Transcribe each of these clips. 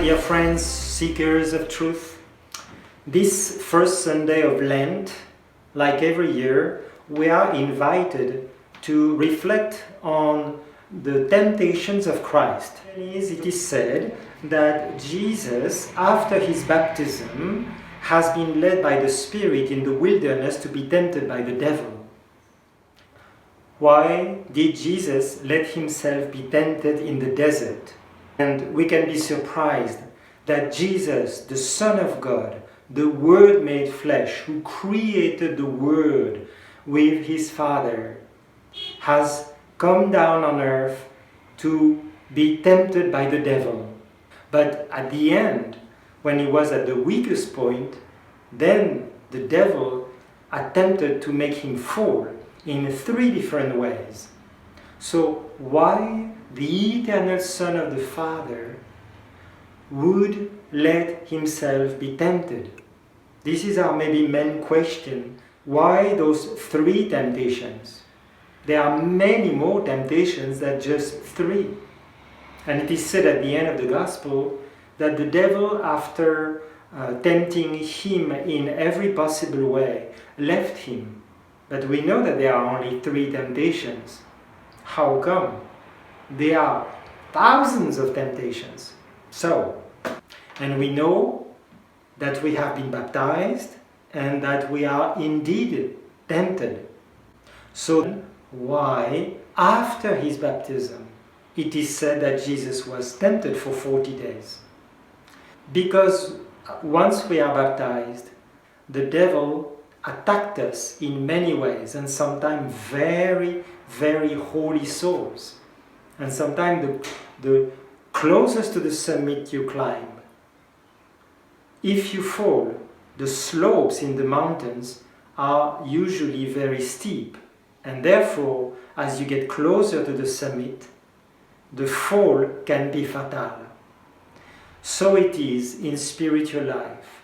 Dear friends, seekers of truth, this first Sunday of Lent, like every year, we are invited to reflect on the temptations of Christ. It is said that Jesus, after his baptism, has been led by the Spirit in the wilderness to be tempted by the devil. Why did Jesus let himself be tempted in the desert? And we can be surprised that Jesus, the Son of God, the Word made flesh, who created the Word with his Father, has come down on earth to be tempted by the devil. But at the end, when he was at the weakest point, then the devil attempted to make him fall in 3 different ways. So why the eternal Son of the Father would let himself be tempted? This is our maybe main question. Why those 3 temptations? There are many more temptations than just 3. And it is said at the end of the Gospel that the devil, after tempting him in every possible way, left him. But we know that there are only 3 temptations. How come? There are thousands of temptations. And we know that we have been baptized and that we are indeed tempted. So why, after his baptism, it is said that Jesus was tempted for 40 days? Because once we are baptized, the devil attacked us in many ways, and sometimes very, very holy souls. And sometimes the closest to the summit you climb, if you fall, the slopes in the mountains are usually very steep. And therefore, as you get closer to the summit, the fall can be fatal. So it is in spiritual life.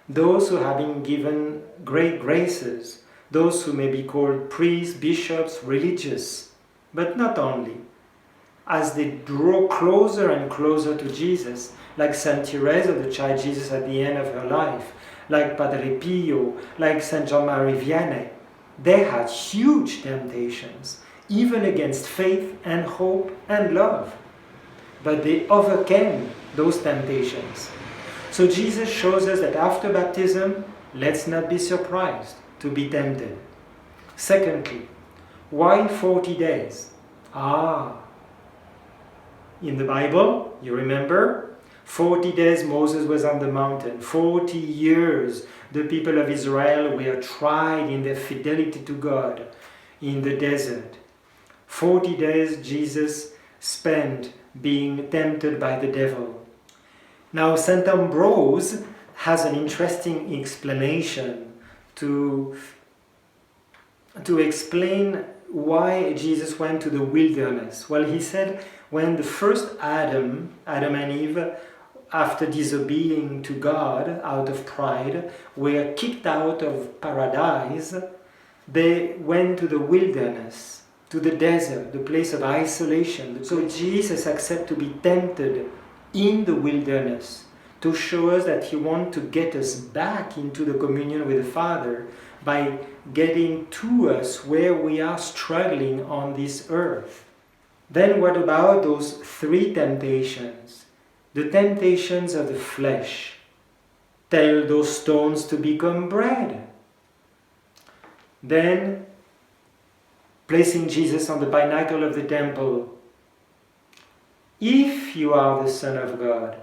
Those who have been given great graces, those who may be called priests, bishops, religious, but not only, as they draw closer and closer to Jesus, like Saint Therese of the Child Jesus at the end of her life, like Padre Pio, like Saint Jean-Marie Vianney, they had huge temptations, even against faith and hope and love. But they overcame those temptations. So Jesus shows us that after baptism, let's not be surprised to be tempted. Secondly, why 40 days? In the Bible, you remember, 40 days Moses was on the mountain. 40 years the people of Israel were tried in their fidelity to God in the desert. 40 days Jesus spent being tempted by the devil. Now, St. Ambrose has an interesting explanation to explain why Jesus went to the wilderness. Well, he said when the first Adam and Eve, after disobeying to God out of pride, were kicked out of paradise, they went to the wilderness, to the desert, the place of isolation. So Jesus accepted to be tempted in the wilderness to show us that he wants to get us back into the communion with the Father by getting to us where we are struggling on this earth. Then what about those 3 temptations? The temptations of the flesh. Tell those stones to become bread. Then placing Jesus on the pinnacle of the temple. If you are the Son of God,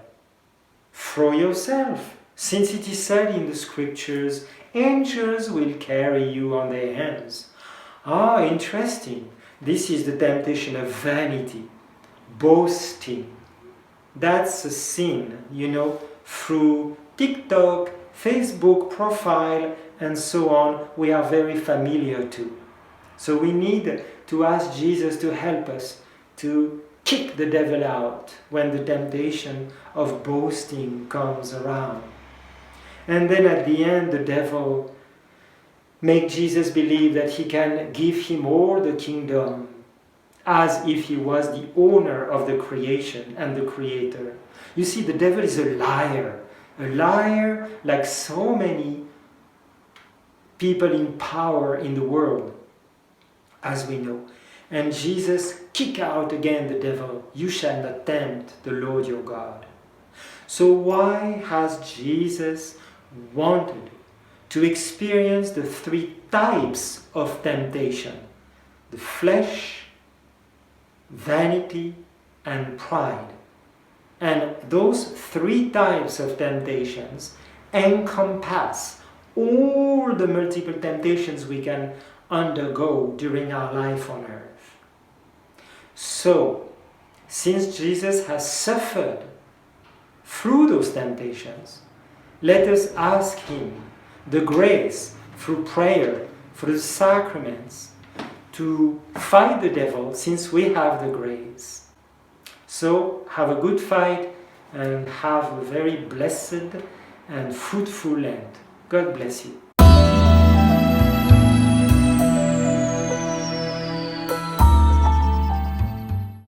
throw yourself, since it is said in the scriptures, angels will carry you on their hands. Interesting. This is the temptation of vanity, boasting. That's a sin, through TikTok, Facebook profile, and so on, we are very familiar to. So we need to ask Jesus to help us to kick the devil out when the temptation of boasting comes around. And then at the end, the devil makes Jesus believe that he can give him all the kingdom as if he was the owner of the creation and the creator. You see, the devil is a liar like so many people in power in the world, as we know. And Jesus kicked out again the devil. You shall not tempt the Lord your God. So why has Jesus wanted to experience the three types of temptation? The flesh, vanity, and pride. And those three types of temptations encompass all the multiple temptations we can undergo during our life on earth. So, since Jesus has suffered through those temptations, let us ask him the grace through prayer, through the sacraments, to fight the devil, since we have the grace. So have a good fight and have a very blessed and fruitful Lent. God bless you.